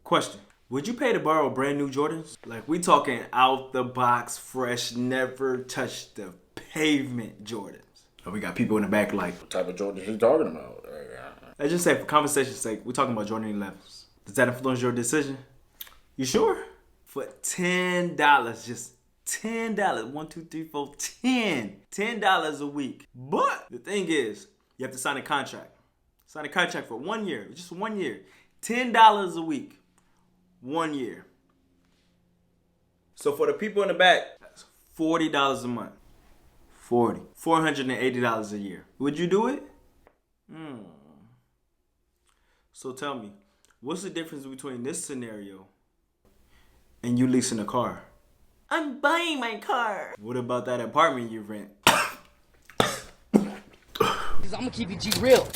Question. Would you pay to borrow brand new Jordans? Like, we talking out the box, fresh, never touched the pavement Jordans. Oh, we got people in the back like, What type of Jordans you talking about? let's just say for conversation's sake, we're talking about Jordan 11s. Does that influence your decision? You sure? For $10, just $10. 1, 2, 3, 4, 10. $10 a week. But the thing is, you have to sign a contract. Sign a contract for 1 year, just 1 year. $10 a week, 1 year. So for the people in the back, that's $40 a month. $480 a year. Would you do it? So tell me, what's the difference between this scenario and you leasing a car? I'm buying my car. What about that apartment you rent? Cause I'm gonna keep it G real.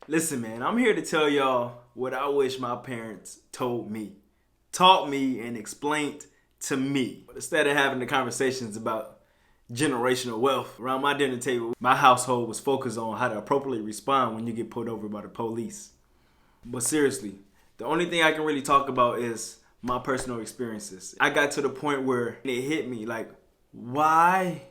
Listen, man, I'm here to tell y'all what I wish my parents told me, taught me, and explained to me. But instead of having the conversations about generational wealth around my dinner table, my household was focused on how to appropriately respond when you get pulled over by the police. But seriously, the only thing I can really talk about is my personal experiences. I got to the point where it hit me like, why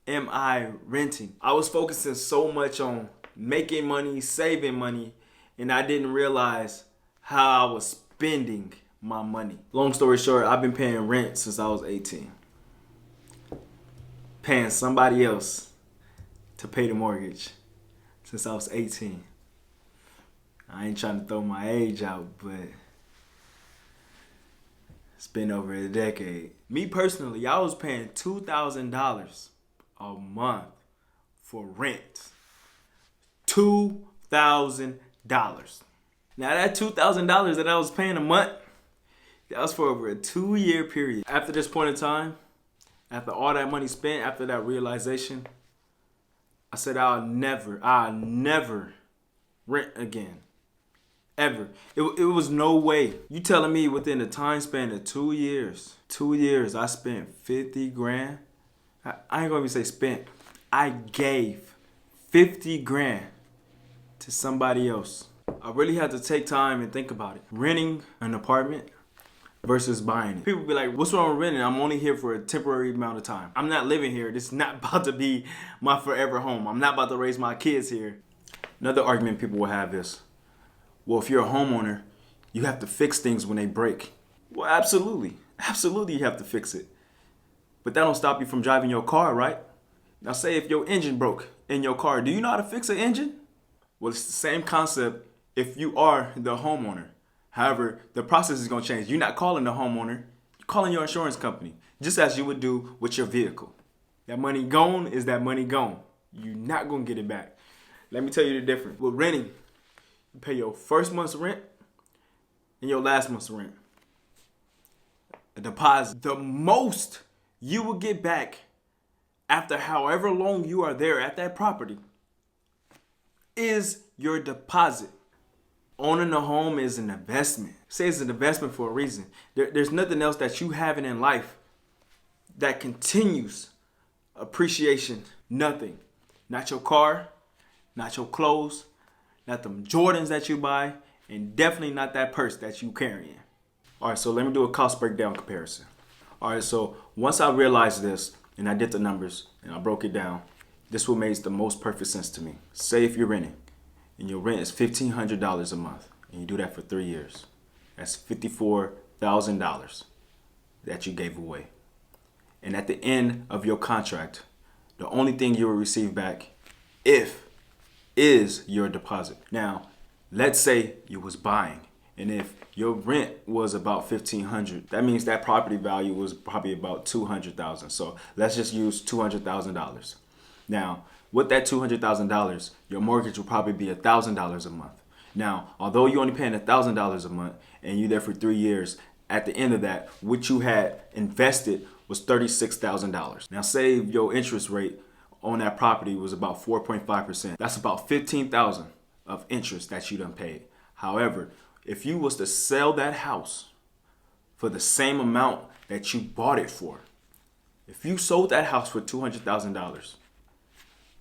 am I renting? I was focusing so much on making money, saving money, and I didn't realize how I was spending my money. Long story short, I've been paying rent since I was 18. Paying somebody else to pay the mortgage since I was 18. I ain't trying to throw my age out, but it's been over a decade. Me personally, I was paying $2,000 a month for rent. $2,000. Now that $2,000 that I was paying a month, that was for over a 2-year period. After this point in time, after all that money spent, after that realization, I said I'll never rent again. Ever. It was no way. You telling me within the time span of 2 years, I spent 50 grand? I ain't gonna even say spent. I gave 50 grand to somebody else. I really had to take time and think about it. Renting an apartment versus buying it. People be like, what's wrong with renting? I'm only here for a temporary amount of time. I'm not living here. This is not about to be my forever home. I'm not about to raise my kids here. Another argument people will have is, well, if you're a homeowner, you have to fix things when they break. Well, absolutely. Absolutely you have to fix it. But that don't stop you from driving your car, right? Now say if your engine broke in your car, do you know how to fix an engine? Well, it's the same concept if you are the homeowner. However, the process is going to change. You're not calling the homeowner. You're calling your insurance company, just as you would do with your vehicle. That money gone is that money gone. You're not going to get it back. Let me tell you the difference. With renting, you pay your first month's rent and your last month's rent. A deposit. The most you will get back after however long you are there at that property is your deposit. Owning a home is an investment. Say it's an investment for a reason. There's nothing else that you have in life that continues appreciation. Nothing. Not your car, not your clothes, not them Jordans that you buy, and definitely not that purse that you carrying. All right, so let me do a cost breakdown comparison. All right, so once I realized this and I did the numbers and I broke it down, this what makes the most perfect sense to me. Say if you're renting and your rent is $1,500 a month and you do that for 3 years, that's $54,000 that you gave away. And at the end of your contract, the only thing you will receive back is your deposit. Now, let's say you was buying, and if your rent was about $1,500, that means that property value was probably about $200,000. So let's just use $200,000. Now, with that $200,000, your mortgage will probably be $1,000 a month. Now, although you're only paying $1,000 a month and you're there for 3 years, at the end of that, what you had invested was $36,000. Now, say your interest rate on that property was about 4.5%. That's about $15,000 of interest that you done paid. However, if you was to sell that house for the same amount that you bought it for, if you sold that house for $200,000,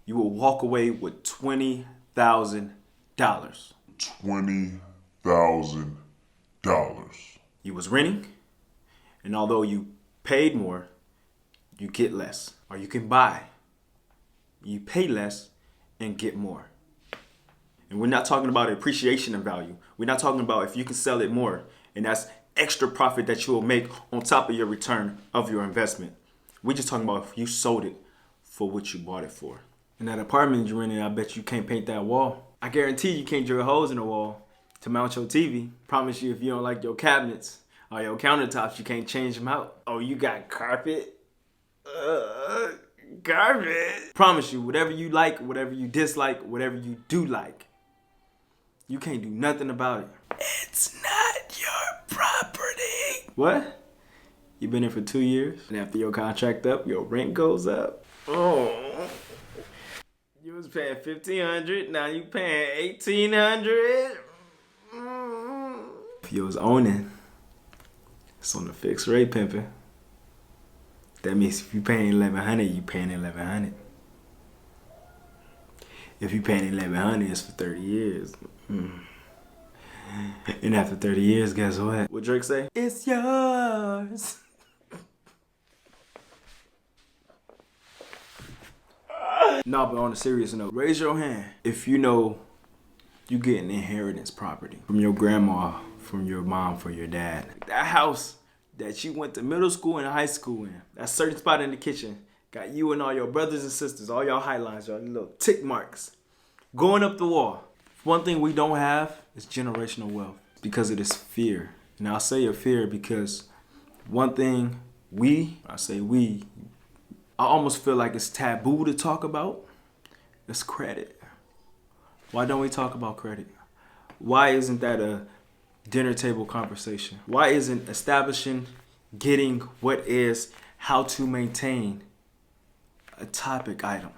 you will walk away with $20,000. $20,000. You was renting, and although you paid more, you get less. Or you can buy. You pay less and get more. And we're not talking about appreciation in value. We're not talking about if you can sell it more, and that's extra profit that you will make on top of your return of your investment. We're just talking about if you sold it for what you bought it for. And that apartment you're renting, I bet you can't paint that wall. I guarantee you can't drill holes in the wall to mount your TV. Promise you, if you don't like your cabinets or your countertops, you can't change them out. Oh, you got carpet? Carpet. Promise you, whatever you like, whatever you dislike, whatever you do like, you can't do nothing about it. It's not your property. What? You been here for 2 years, and after your contract up, your rent goes up. Oh. You was paying $1,500, now you paying $1,800. If you was owning, it's on the fixed rate pimping. That means if you paying $1,100, you paying $1,100. If you paying $1,100, it's for 30 years. And after 30 years, guess what? What Drake say? It's yours. No, but on a serious note, raise your hand if you know you getting inheritance property from your grandma, from your mom, from your dad. That house that you went to middle school and high school in, that certain spot in the kitchen, got you and all your brothers and sisters, all your highlights, your little tick marks, going up the wall. One thing we don't have is generational wealth because of this fear. And I'll say a fear because one thing I almost feel like it's taboo to talk about. It's credit. Why don't we talk about credit? Why isn't that a dinner table conversation? Why isn't establishing, getting what is, how to maintain a topic item?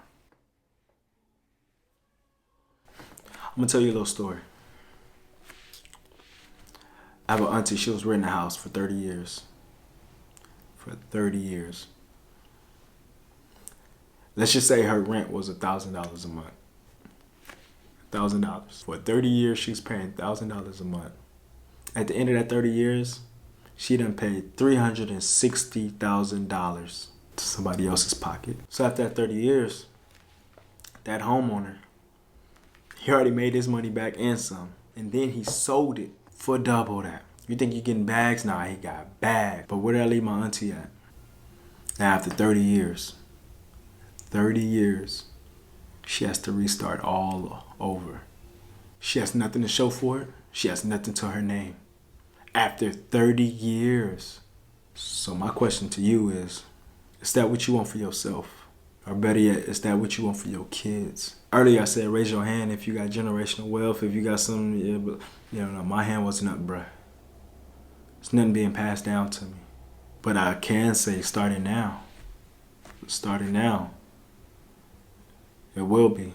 I'm gonna tell you a little story. I have an auntie, she was renting a house for 30 years. For 30 years. Let's just say her rent was $1,000 a month. $1,000. For 30 years, she's paying $1,000 a month. At the end of that 30 years, she done paid $360,000 to somebody else's pocket. So after that 30 years, that homeowner, he already made his money back and some. And then he sold it for double that. You think you're getting bags? Nah, he got bags. But where did I leave my auntie at? Now after 30 years, she has to restart all over. She has nothing to show for it. She has nothing to her name. After 30 years. So my question to you is that what you want for yourself? Or better yet, is that what you want for your kids? Earlier I said raise your hand if you got generational wealth, if you got something, yeah, but no, my hand wasn't up, bruh. It's nothing being passed down to me. But I can say starting now. It will be.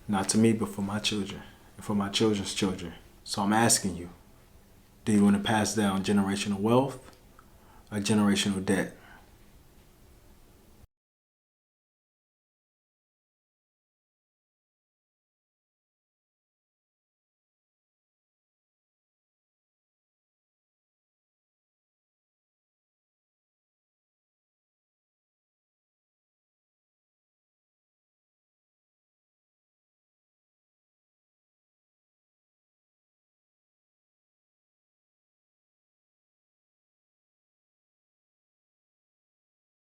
Not to me, but for my children and for my children's children. So I'm asking you, do you want to pass down generational wealth or generational debt?